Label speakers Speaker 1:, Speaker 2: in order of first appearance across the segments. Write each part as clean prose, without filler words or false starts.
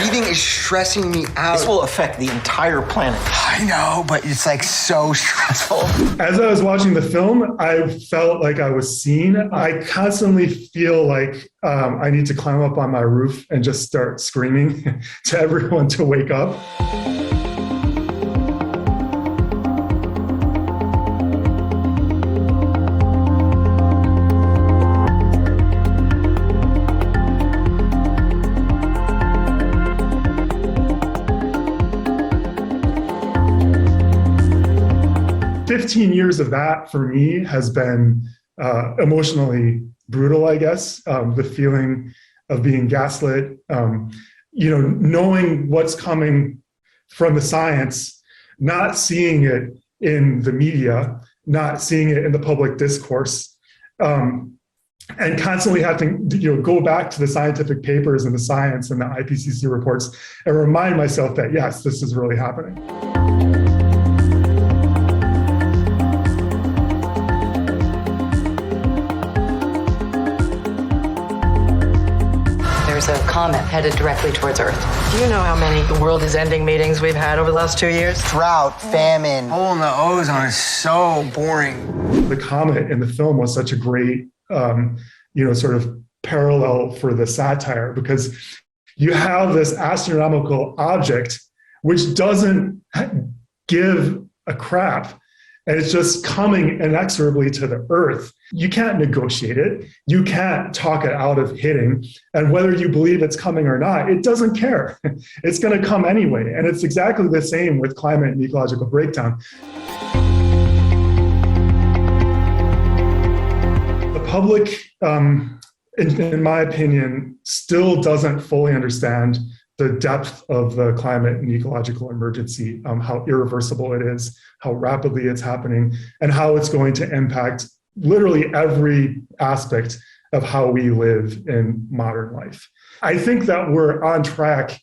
Speaker 1: breathing is stressing me out.
Speaker 2: This will affect the entire planet.
Speaker 1: I know, but it's like so stressful.
Speaker 3: As I was watching the film, I felt like I was seen. I constantly feel like I need to climb up on my roof and just start screaming to everyone to wake up. 15 years of that for me has been emotionally brutal, I guess. The feeling of being gaslit, knowing what's coming from the science, not seeing it in the media, not seeing it in the public discourse, and constantly having to go back to the scientific papers and the science and the IPCC reports and remind myself that, yes, this is really happening.
Speaker 4: There's a comet headed directly towards Earth.
Speaker 5: Do you know how many world is ending meetings we've had over the last 2 years?
Speaker 1: Drought, famine, hole in the ozone is so boring.
Speaker 3: The comet in the film was such a great, sort of parallel for the satire, because you have this astronomical object which doesn't give a crap, and it's just coming inexorably to the Earth. You can't negotiate it. You can't talk it out of hitting. And whether you believe it's coming or not, it doesn't care. It's going to come anyway. And it's exactly the same with climate and ecological breakdown. The public, in my opinion, still doesn't fully understand the depth of the climate and ecological emergency, how irreversible it is, how rapidly it's happening, and how it's going to impact literally every aspect of how we live in modern life. I think that we're on track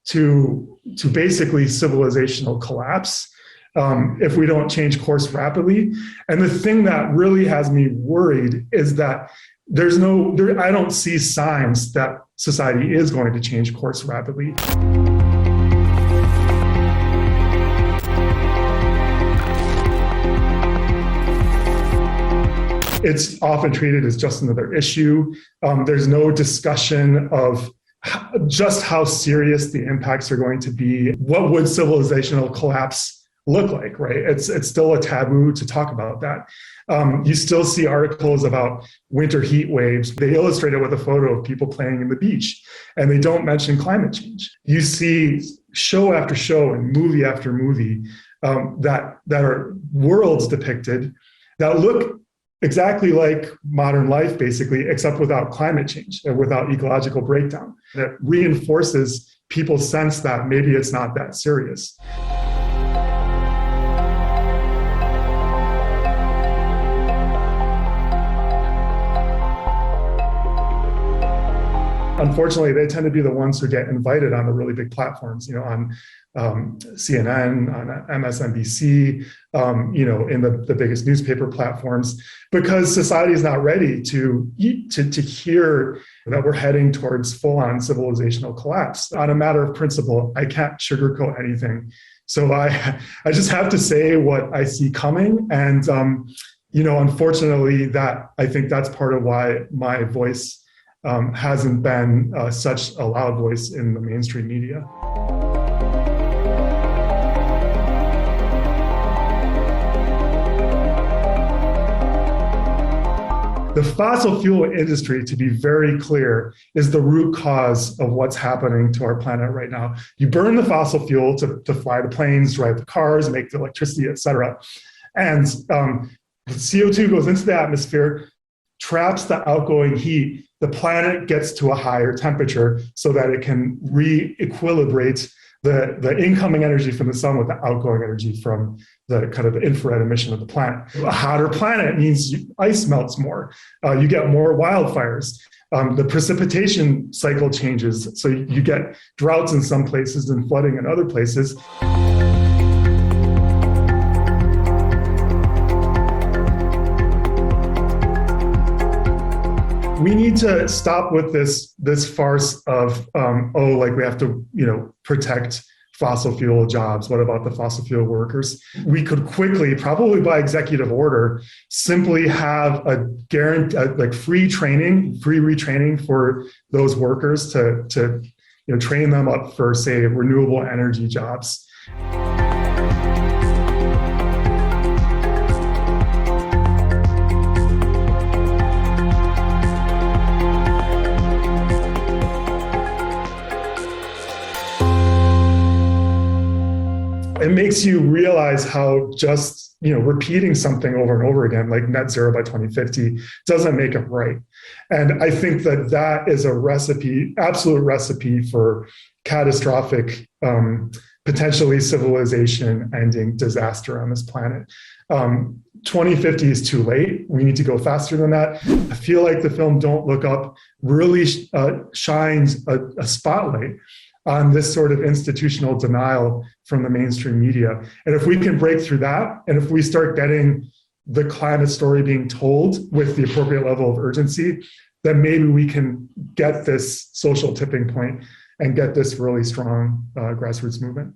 Speaker 3: to basically civilizational collapse if we don't change course rapidly. And the thing that really has me worried is that I don't see signs that society is going to change course rapidly. It's often treated as just another issue. There's no discussion of just how serious the impacts are going to be. What would civilizational collapse look like, right? It's still a taboo to talk about that. You still see articles about winter heat waves. They illustrate it with a photo of people playing in the beach, and they don't mention climate change. You see show after show and movie after movie that are worlds depicted that look exactly like modern life, basically, except without climate change and without ecological breakdown. That reinforces people's sense that maybe it's not that serious. Unfortunately, they tend to be the ones who get invited on the really big platforms, on CNN, on MSNBC, in the biggest newspaper platforms, because society is not ready to hear that we're heading towards full-on civilizational collapse. On a matter of principle, I can't sugarcoat anything. So I just have to say what I see coming. And, unfortunately, I think that's part of why my voice hasn't been such a loud voice in the mainstream media. The fossil fuel industry, to be very clear, is the root cause of what's happening to our planet right now. You burn the fossil fuel to fly the planes, drive the cars, make the electricity, et cetera. And CO2 goes into the atmosphere, traps the outgoing heat. The planet gets to a higher temperature so that it can re-equilibrate the incoming energy from the sun with the outgoing energy from the kind of infrared emission of the planet. A hotter planet means ice melts more. You get more wildfires. The precipitation cycle changes. So you get droughts in some places and flooding in other places. We need to stop with this farce of, like we have to, protect fossil fuel jobs. What about the fossil fuel workers? We could quickly, probably by executive order, simply have a guarantee, like free retraining for those workers to train them up for, say, renewable energy jobs. It makes you realize how just, repeating something over and over again, like net zero by 2050, doesn't make it right. And I think that is a recipe, absolute recipe for catastrophic, potentially civilization ending disaster on this planet. 2050 is too late. We need to go faster than that. I feel like the film Don't Look Up really shines a spotlight on this sort of institutional denial from the mainstream media. And if we can break through that, and if we start getting the climate story being told with the appropriate level of urgency, then maybe we can get this social tipping point and get this really strong grassroots movement.